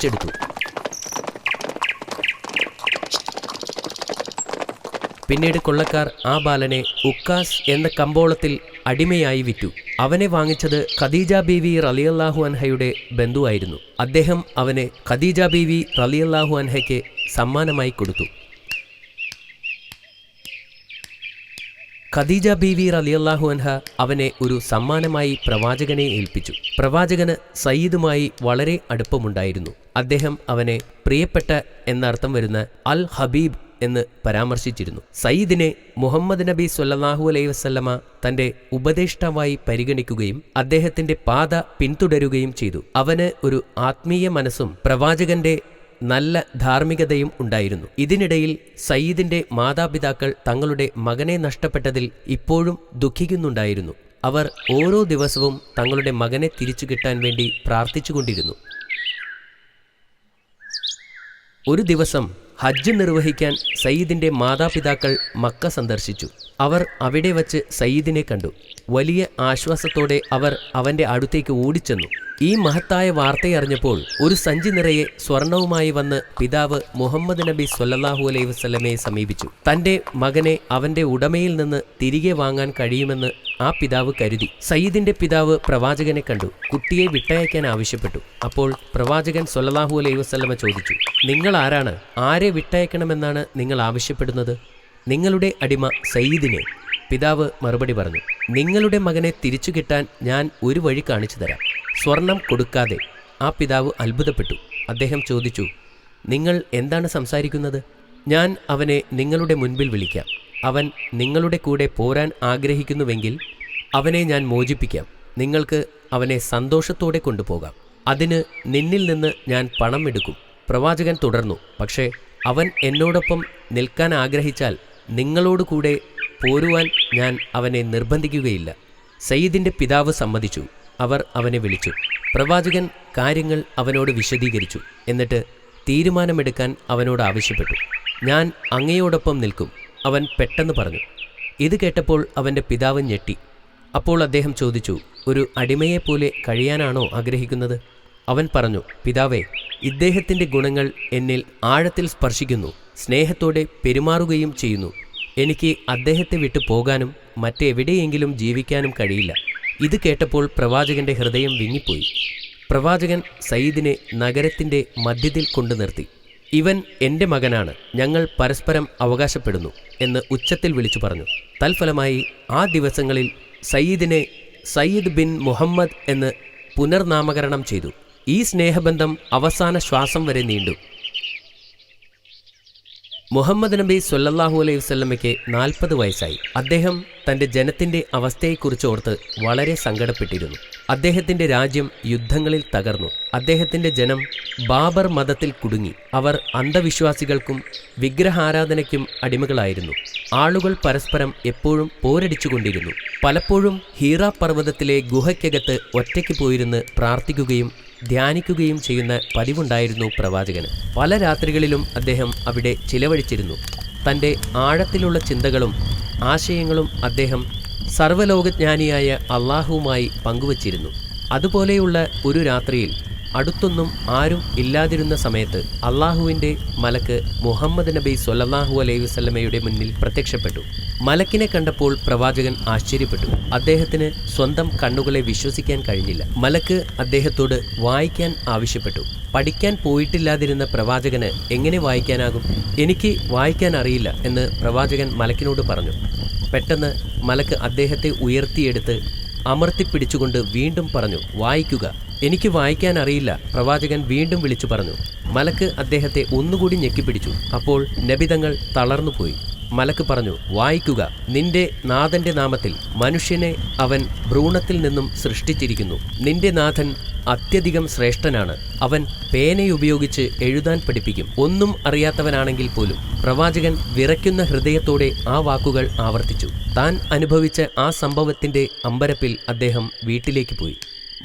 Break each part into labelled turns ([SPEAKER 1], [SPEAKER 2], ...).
[SPEAKER 1] െടുത്തു. പിന്നീട് കൊള്ളക്കാർ ആ ബാലനെ ഉക്കാസ് എന്ന കമ്പോളത്തിൽ അടിമയായി വിറ്റു. അവനെ വാങ്ങിച്ചത് ഖദീജ ബീവി റളിയല്ലാഹു അൻഹയുടെ ബന്ധുവായിരുന്നു. അദ്ദേഹം അവനെ ഖദീജ ബീവി റളിയല്ലാഹു അൻഹയ്ക്ക് സമ്മാനമായി കൊടുത്തു. ഖദീജ ബീവി റളിയല്ലാഹു അൻഹ അവനെ ഒരു സമ്മാനമായി പ്രവാചകനെ ഏൽപ്പിച്ചു. പ്രവാചകന് സയ്യിദുമായി വളരെ അടുപ്പമുണ്ടായിരുന്നു. അദ്ദേഹം അവനെ പ്രിയപ്പെട്ട എന്നർത്ഥം വരുന്ന അൽ ഹബീബ് എന്ന് പരാമർശിച്ചിരുന്നു. സയ്യിദിനെ മുഹമ്മദ് നബി സ്വല്ലല്ലാഹു അലൈഹി വസല്ലമ തന്റെ ഉപദേഷ്ടാവായി പരിഗണിക്കുകയും അദ്ദേഹത്തിന്റെ പാത പിന്തുടരുകയും ചെയ്തു. അവന് ഒരു ആത്മീയ മനസ്സും പ്രവാചകന്റെ നല്ല ധാർമ്മികതയും ഉണ്ടായിരുന്നു. ഇതിനിടയിൽ സയ്യിദിന്റെ മാതാപിതാക്കൾ തങ്ങളുടെ മകനെ നഷ്ടപ്പെട്ടതിൽ ഇപ്പോഴും ദുഃഖിക്കുന്നുണ്ടായിരുന്നു. അവർ ഓരോ ദിവസവും തങ്ങളുടെ മകനെ തിരിച്ചു കിട്ടാൻ വേണ്ടി പ്രാർത്ഥിച്ചുകൊണ്ടിരുന്നു. ഒരു ദിവസം ഹജ്ജ് നിർവഹിക്കാൻ സയ്യിദിന്റെ മാതാപിതാക്കൾ മക്ക സന്ദർശിച്ചു. അവർ അവിടെ വച്ച് സയ്യിദിനെ കണ്ടു. വലിയ ആശ്വാസത്തോടെ അവർ അവന്റെ അടുത്തേക്ക് ഓടിച്ചെന്നു. ഈ മഹത്തായ വാർത്തയറിഞ്ഞപ്പോൾ ഒരു സഞ്ചി നിറയെ സ്വർണവുമായി വന്ന് പിതാവ് മുഹമ്മദ് നബി സ്വല്ലല്ലാഹു അലൈഹി വസല്ലമയെ സമീപിച്ചു. തന്റെ മകനെ അവന്റെ ഉടമയിൽ നിന്ന് തിരികെ വാങ്ങാൻ കഴിയുമെന്ന് ആ പിതാവ് കരുതി. സയ്യിദിന്റെ പിതാവ് പ്രവാചകനെ കണ്ടു. കുട്ടിയെ വിട്ടയക്കാൻ ആവശ്യപ്പെട്ടു. അപ്പോൾ പ്രവാചകൻ സ്വല്ലല്ലാഹു അലൈഹി വസല്ലമ ചോദിച്ചു, നിങ്ങൾ ആരാണ്? ആരെ വിട്ടയക്കണമെന്നാണ് നിങ്ങൾ ആവശ്യപ്പെടുന്നത്? നിങ്ങളുടെ അടിമ സയ്യിദിനെ. പിതാവ് മറുപടി പറഞ്ഞു, നിങ്ങളുടെ മകനെ തിരിച്ചു കിട്ടാൻ ഞാൻ ഒരു വഴി കാണിച്ചു തരാം. സ്വർണം കൊടുക്കാതെ. ആ പിതാവ് അത്ഭുതപ്പെട്ടു. അദ്ദേഹം ചോദിച്ചു, നിങ്ങൾ എന്താണ് സംസാരിക്കുന്നത്? ഞാൻ അവനെ നിങ്ങളുടെ മുൻപിൽ വിളിക്കാം. അവൻ നിങ്ങളുടെ കൂടെ പോരാൻ ആഗ്രഹിക്കുന്നുവെങ്കിൽ അവനെ ഞാൻ മോചിപ്പിക്കാം. നിങ്ങൾക്ക് അവനെ സന്തോഷത്തോടെ കൊണ്ടുപോകാം. അതിന് നിന്നിൽ നിന്ന് ഞാൻ പണം എടുക്കും. പ്രവാചകൻ തുടർന്നു, പക്ഷേ അവൻ എന്നോടൊപ്പം നിൽക്കാൻ ആഗ്രഹിച്ചാൽ നിങ്ങളോട് കൂടെ പോരുവാൻ ഞാൻ അവനെ നിർബന്ധിക്കുകയില്ല. സയ്യിദിന്റെ പിതാവ് സമ്മതിച്ചു. അവർ അവനെ വിളിച്ചു. പ്രവാചകൻ കാര്യങ്ങൾ അവനോട് വിശദീകരിച്ചു. എന്നിട്ട് തീരുമാനമെടുക്കാൻ അവനോട് ആവശ്യപ്പെട്ടു. ഞാൻ അങ്ങയോടൊപ്പം നിൽക്കും, അവൻ പെട്ടെന്ന് പറഞ്ഞു. ഇത് കേട്ടപ്പോൾ അവൻ്റെ പിതാവ് ഞെട്ടി. അപ്പോൾ അദ്ദേഹം ചോദിച്ചു, ഒരു അടിമയെപ്പോലെ കഴിയാനാണോ ആഗ്രഹിക്കുന്നത്? അവൻ പറഞ്ഞു, പിതാവേ, ഇദ്ദേഹത്തിൻ്റെ ഗുണങ്ങൾ എന്നിൽ ആഴത്തിൽ സ്പർശിക്കുന്നു. സ്നേഹത്തോടെ പെരുമാറുകയും ചെയ്യുന്നു. എനിക്ക് അദ്ദേഹത്തെ വിട്ടു പോകാനും മറ്റെവിടെയെങ്കിലും ജീവിക്കാനും കഴിയില്ല. ഇത് കേട്ടപ്പോൾ പ്രവാചകന്റെ ഹൃദയം വിങ്ങിപ്പോയി. പ്രവാചകൻ സയ്യിദിനെ നഗരത്തിൻ്റെ മധ്യത്തിൽ കൊണ്ടു നിർത്തി. ഇവൻ എൻ്റെ മകനാണ്, ഞങ്ങൾ പരസ്പരം അവകാശപ്പെടുന്നു എന്ന് ഉച്ചത്തിൽ വിളിച്ചു പറഞ്ഞു. തൽഫലമായി ആ ദിവസങ്ങളിൽ സയ്യിദിനെ സയ്യിദ് ബിൻ മുഹമ്മദ് എന്ന് പുനർനാമകരണം ചെയ്തു. ഈ സ്നേഹബന്ധം അവസാന ശ്വാസം വരെ നീണ്ടു. മുഹമ്മദ് നബി സ്വല്ലല്ലാഹു അലൈഹി വസല്ലമയ്ക്ക് 40 വയസ്സായി. അദ്ദേഹം തൻ്റെ ജനത്തിൻ്റെ അവസ്ഥയെക്കുറിച്ച് ഓർത്ത് വളരെ സങ്കടപ്പെട്ടിരുന്നു. അദ്ദേഹത്തിൻ്റെ രാജ്യം യുദ്ധങ്ങളിൽ തകർന്നു. അദ്ദേഹത്തിൻ്റെ ജനം ബാബർ മതത്തിൽ കുടുങ്ങി. അവർ അന്ധവിശ്വാസികൾക്കും വിഗ്രഹാരാധനയ്ക്കും അടിമകളായിരുന്നു. ആളുകൾ പരസ്പരം എപ്പോഴും പോരടിച്ചുകൊണ്ടിരുന്നു. പലപ്പോഴും ഹീറ പർവ്വതത്തിലെ ഗുഹയ്ക്കകത്ത് ഒറ്റയ്ക്ക് പോയിരുന്ന് പ്രാർത്ഥിക്കുകയും ധ്യാനിക്കുകയും ചെയ്യുന്ന പതിവുണ്ടായിരുന്നു പ്രവാചകന്. പല രാത്രികളിലും അദ്ദേഹം അവിടെ ചിലവഴിച്ചിരുന്നു. തൻ്റെ ആഴത്തിലുള്ള ചിന്തകളും ആശയങ്ങളും അദ്ദേഹം സർവ്വലോകജ്ഞാനിയായ അള്ളാഹുവുമായി പങ്കുവച്ചിരുന്നു. അതുപോലെയുള്ള ഒരു രാത്രിയിൽ അടുത്തൊന്നും ആരും ഇല്ലാതിരുന്ന സമയത്ത് അള്ളാഹുവിൻ്റെ മലക്ക് മുഹമ്മദ് നബി സ്വല്ലല്ലാഹു അലൈഹി വസല്ലമയുടെ മുന്നിൽ പ്രത്യക്ഷപ്പെട്ടു. മലക്കിനെ കണ്ടപ്പോൾ പ്രവാചകൻ ആശ്ചര്യപ്പെട്ടു. അദ്ദേഹത്തിന് സ്വന്തം കണ്ണുകളെ വിശ്വസിക്കാൻ കഴിഞ്ഞില്ല. മലക്ക് അദ്ദേഹത്തോട് വായിക്കാൻ ആവശ്യപ്പെട്ടു. പഠിക്കാൻ പോയിട്ടില്ലാതിരുന്ന പ്രവാചകന് എങ്ങനെ വായിക്കാനാകും? എനിക്ക് വായിക്കാൻ അറിയില്ല എന്ന് പ്രവാചകൻ മലക്കിനോട് പറഞ്ഞു. പെട്ടെന്ന് മലക്ക് അദ്ദേഹത്തെ ഉയർത്തിയെടുത്ത് അമർത്തിപ്പിടിച്ചുകൊണ്ട് വീണ്ടും പറഞ്ഞു, വായിക്കുക. എനിക്ക് വായിക്കാൻ അറിയില്ല. പ്രവാചകൻ വീണ്ടും വിളിച്ചു പറഞ്ഞു. മലക്ക് അദ്ദേഹത്തെ ഒന്നുകൂടി ഞെക്കിപ്പിടിച്ചു. അപ്പോൾ നബിതങ്ങൾ തളർന്നുപോയി. മലക്ക് പറഞ്ഞു, വായിക്കുക. നിന്റെ നാഥന്റെ നാമത്തിൽ. മനുഷ്യനെ അവൻ ഭ്രൂണത്തിൽ നിന്നും സൃഷ്ടിച്ചിരിക്കുന്നു. നിന്റെ നാഥൻ അത്യധികം ശ്രേഷ്ഠനാണ്. അവൻ പേനയുപയോഗിച്ച് എഴുതാൻ പഠിപ്പിക്കും, ഒന്നും അറിയാത്തവനാണെങ്കിൽ പോലും. പ്രവാചകൻ വിറയ്ക്കുന്ന ഹൃദയത്തോടെ ആ വാക്കുകൾ ആവർത്തിച്ചു. താൻ അനുഭവിച്ച ആ സംഭവത്തിന്റെ അമ്പരപ്പിൽ അദ്ദേഹം വീട്ടിലേക്ക് പോയി.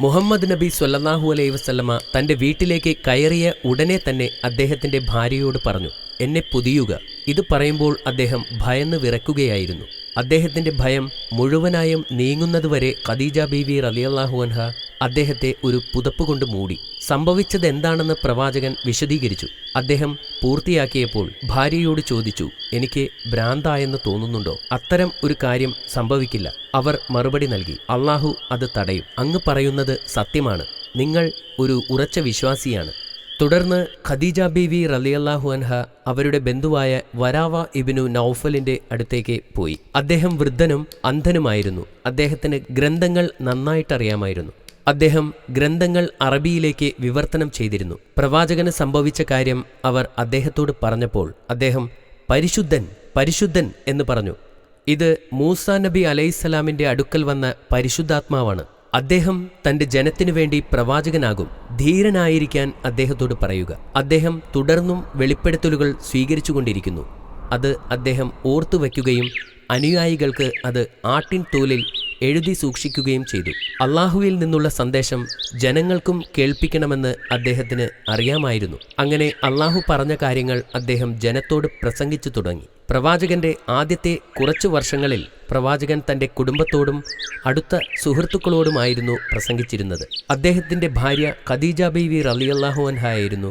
[SPEAKER 1] മുഹമ്മദ് നബി സ്വല്ലല്ലാഹു അലൈഹി വസല്ലമ തൻ്റെ വീട്ടിലേക്ക് കയറിയ ഉടനെ തന്നെ അദ്ദേഹത്തിൻ്റെ ഭാര്യയോട് പറഞ്ഞു, എന്നെ പൊതിയുക. ഇത് പറയുമ്പോൾ അദ്ദേഹം ഭയന്ന് വിറക്കുകയായിരുന്നു. അദ്ദേഹത്തിൻ്റെ ഭയം മുഴുവനായും നീങ്ങുന്നതുവരെ ഖദീജ ബീവി റളിയല്ലാഹു അൻഹ അദ്ദേഹത്തെ ഒരു പുതപ്പ് കൊണ്ട് മൂടി. സംഭവിച്ചതെന്താണെന്ന് പ്രവാചകൻ വിശദീകരിച്ചു. അദ്ദേഹം പൂർത്തിയാക്കിയപ്പോൾ ഭാര്യയോട് ചോദിച്ചു, എനിക്ക് ഭ്രാന്തായെന്ന് തോന്നുന്നുണ്ടോ? അത്തരം ഒരു കാര്യം സംഭവിക്കില്ല. അവർ മറുപടി നൽകി, അള്ളാഹു അത് തടയും. അങ്ങ് പറയുന്നത് സത്യമാണ്. നിങ്ങൾ ഒരു ഉറച്ച വിശ്വാസിയാണ്. തുടർന്ന് ഖദീജ ബീവി റളിയല്ലാഹു അൻഹ അവരുടെ ബന്ധുവായ വരാവ ഇബ്നു നൗഫലിന്റെ അടുത്തേക്ക് പോയി. അദ്ദേഹം വൃദ്ധനും അന്ധനുമായിരുന്നു. അദ്ദേഹത്തിന് ഗ്രന്ഥങ്ങൾ നന്നായിട്ടറിയാമായിരുന്നു. അദ്ദേഹം ഗ്രന്ഥങ്ങൾ അറബിയിലേക്ക് വിവർത്തനം ചെയ്തിരുന്നു. പ്രവാചകന് സംഭവിച്ച കാര്യം അവർ അദ്ദേഹത്തോട് പറഞ്ഞപ്പോൾ അദ്ദേഹം പരിശുദ്ധൻ പരിശുദ്ധൻ എന്ന് പറഞ്ഞു. ഇത് മൂസാ നബി അലൈഹിസ്സലാമിന്റെ അടുക്കൽ വന്ന പരിശുദ്ധാത്മാവാണ്. അദ്ദേഹം തന്റെ ജനത്തിനു വേണ്ടി പ്രവാചകനാകും. ധീരനായിരിക്കാൻ അദ്ദേഹത്തോട് പറയുക. അദ്ദേഹം തുടർന്നും വെളിപ്പെടുത്തലുകൾ സ്വീകരിച്ചുകൊണ്ടിരിക്കുന്നു. അത് അദ്ദേഹം ഓർത്തുവയ്ക്കുകയും അനുയായികൾക്ക് അത് ആട്ടിൻ തോലിൽ എഴുതി സൂക്ഷിക്കുകയും ചെയ്തു. അള്ളാഹുവിൽ നിന്നുള്ള സന്ദേശം ജനങ്ങൾക്കും കേൾപ്പിക്കണമെന്ന് അദ്ദേഹത്തിന് അറിയാമായിരുന്നു. അങ്ങനെ അള്ളാഹു പറഞ്ഞ കാര്യങ്ങൾ അദ്ദേഹം ജനത്തോട് പ്രസംഗിച്ചു തുടങ്ങി. പ്രവാചകന്റെ ആദ്യത്തെ കുറച്ചു വർഷങ്ങളിൽ പ്രവാചകൻ തന്റെ കുടുംബത്തോടും അടുത്ത സുഹൃത്തുക്കളോടുമായിരുന്നു പ്രസംഗിച്ചിരുന്നത്. അദ്ദേഹത്തിന്റെ ഭാര്യ ഖദീജ ബീവി റളിയല്ലാഹു അൻഹ ആയിരുന്നു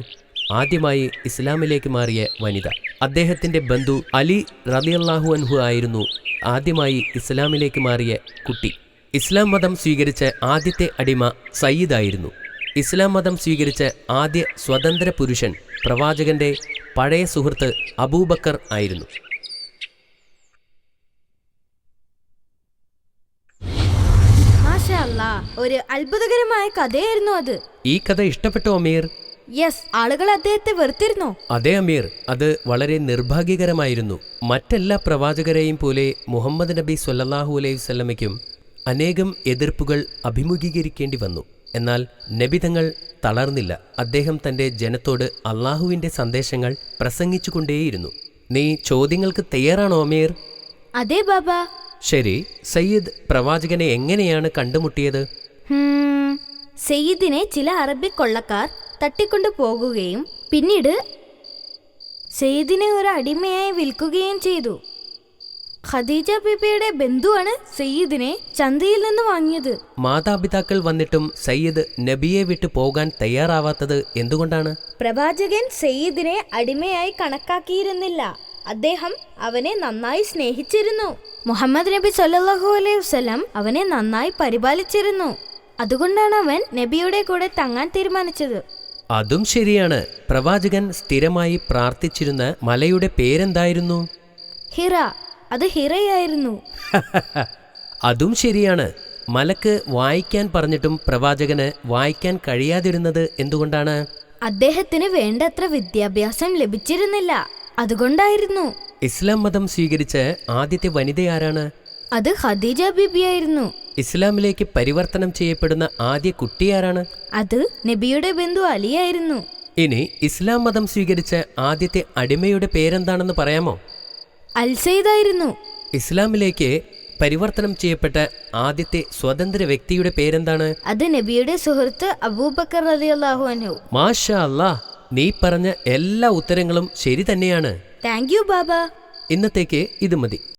[SPEAKER 1] ആദ്യമായി ഇസ്ലാമിലേക്ക് മാറിയ വനിത. അദ്ദേഹത്തിന്റെ ബന്ധു അലി റളിയല്ലാഹു അൻഹു ആയിരുന്നു ആദ്യമായി ഇസ്ലാമിലേക്ക് മാറിയ കുട്ടി. ഇസ്ലാം മതം സ്വീകരിച്ച ആദ്യത്തെ അടിമ സയ്യിദായിരുന്നു. ഇസ്ലാം മതം സ്വീകരിച്ച ആദ്യ സ്വതന്ത്ര പുരുഷൻ പ്രവാചകന്റെ പഴയ സുഹൃത്ത് അബൂബക്കർ ആയിരുന്നു.
[SPEAKER 2] ഒരു അത്ഭുതകരമായ കഥയായിരുന്നു അത്.
[SPEAKER 1] ഈ കഥ ഇഷ്ടപ്പെട്ടോ അമീർ?
[SPEAKER 2] യെസ്. ആളുകൾ അദ്ദേഹത്തെ വെറുത്തിരുന്നോ?
[SPEAKER 1] അതെ അമീർ, അത് വളരെ നിർഭാഗ്യകരമായിരുന്നു. മറ്റെല്ലാ പ്രവാചകരെയും പോലെ മുഹമ്മദ് നബി സ്വല്ലല്ലാഹു അലൈഹി വസല്ലമയ്ക്കും അനേകം എതിർപ്പുകൾ അഭിമുഖീകരിക്കേണ്ടി വന്നു. എന്നാൽ നബി തങ്ങൾ തളർന്നില്ല. അദ്ദേഹം തന്റെ ജനത്തോട് അള്ളാഹുവിന്റെ സന്ദേശങ്ങൾ പ്രസംഗിച്ചുകൊണ്ടേയിരുന്നു. നീ ചോദ്യങ്ങൾക്ക് തയ്യാറാണോ അമീർ?
[SPEAKER 2] അതെ ബാബാ.
[SPEAKER 1] ശരി, സയ്യിദ് പ്രവാചകനെ എങ്ങനെയാണ് കണ്ടുമുട്ടിയത്?
[SPEAKER 2] സയ്യിദിനെ ചില അറബി കൊള്ളക്കാർ തട്ടിക്കൊണ്ടു പോകുകയും പിന്നീട് സയ്യിദിനെ ഒരു അടിമയായി വിൽക്കുകയും ചെയ്തു. ഖദീജ ബീബിയുടെ ബന്ധുവാണ് സയ്യിദിനെ ചന്തയിൽ നിന്ന് വാങ്ങിയത്.
[SPEAKER 1] മാതാപിതാക്കൾ വന്നിട്ടും സയ്യിദ് നബിയെ വിട്ടു പോകാൻ തയ്യാറാവാത്തത് എന്തുകൊണ്ടാണ്?
[SPEAKER 2] പ്രവാചകൻ സയ്യിദിനെ അടിമയായി കണക്കാക്കിയിരുന്നില്ല. അദ്ദേഹം അവനെ നന്നായി സ്നേഹിച്ചിരുന്നു. മുഹമ്മദ് നബി സല്ലല്ലാഹു അലൈഹി വസല്ലം അവനെ നന്നായി പരിപാലിച്ചിരുന്നു. അതുകൊണ്ടാണ് അവൻ നബിയുടെ കൂടെ തങ്ങാൻ തീരുമാനിച്ചത്.
[SPEAKER 1] അതും ശരിയാണ്. പ്രവാചകൻ സ്ഥിരമായി പ്രാർത്ഥിച്ചിരുന്ന മലയുടെ പേരെന്തായിരുന്നു?
[SPEAKER 2] ഹിറ. അത് ഹിറയായിരുന്നു.
[SPEAKER 1] അതും ശരിയാണ്. മലക്ക് വായിക്കാൻ പറഞ്ഞിട്ടും പ്രവാചകന് വായിക്കാൻ കഴിയാതിരുന്നത് എന്തുകൊണ്ടാണ്?
[SPEAKER 2] അദ്ദേഹത്തിന് വേണ്ടത്ര വിദ്യാഭ്യാസം ലഭിച്ചിരുന്നില്ല. അതുകൊണ്ടായിരുന്നു.
[SPEAKER 1] ഇസ്ലാം മതം സ്വീകരിച്ച ആദ്യത്തെ വനിതയാരാണ്?
[SPEAKER 2] അത് ഖദീജ ബീബിയായിരുന്നു.
[SPEAKER 1] ഇസ്ലാമിലേക്ക് പരിവർത്തനം ചെയ്യപ്പെടുന്ന ആദ്യ കുട്ടിയാരാണ്?
[SPEAKER 2] അത് നബിയുടെ ബന്ധു അലിയായിരുന്നു.
[SPEAKER 1] ഇനി ഇസ്ലാം മതം സ്വീകരിച്ച ആദ്യത്തെ അടിമയുടെ പേരെന്താണെന്ന് പറയാമോ?
[SPEAKER 2] അൽസൈദായിരുന്നു.
[SPEAKER 1] ഇസ്ലാമിലേക്ക് പരിവർത്തനം ചെയ്യപ്പെട്ട ആദ്യത്തെ സ്വതന്ത്ര വ്യക്തിയുടെ പേരെന്താണ്?
[SPEAKER 2] അത് നബിയുടെ സുഹൃത്ത് അബൂബക്കർ റളിയല്ലാഹു അൻഹു.
[SPEAKER 1] മാഷാ അല്ലാഹ്, നീ പറഞ്ഞ എല്ലാ ഉത്തരങ്ങളും ശരി തന്നെയാണ്.
[SPEAKER 2] Thank you Baba.
[SPEAKER 1] ഇന്നത്തേക്ക് ഇത് മതി.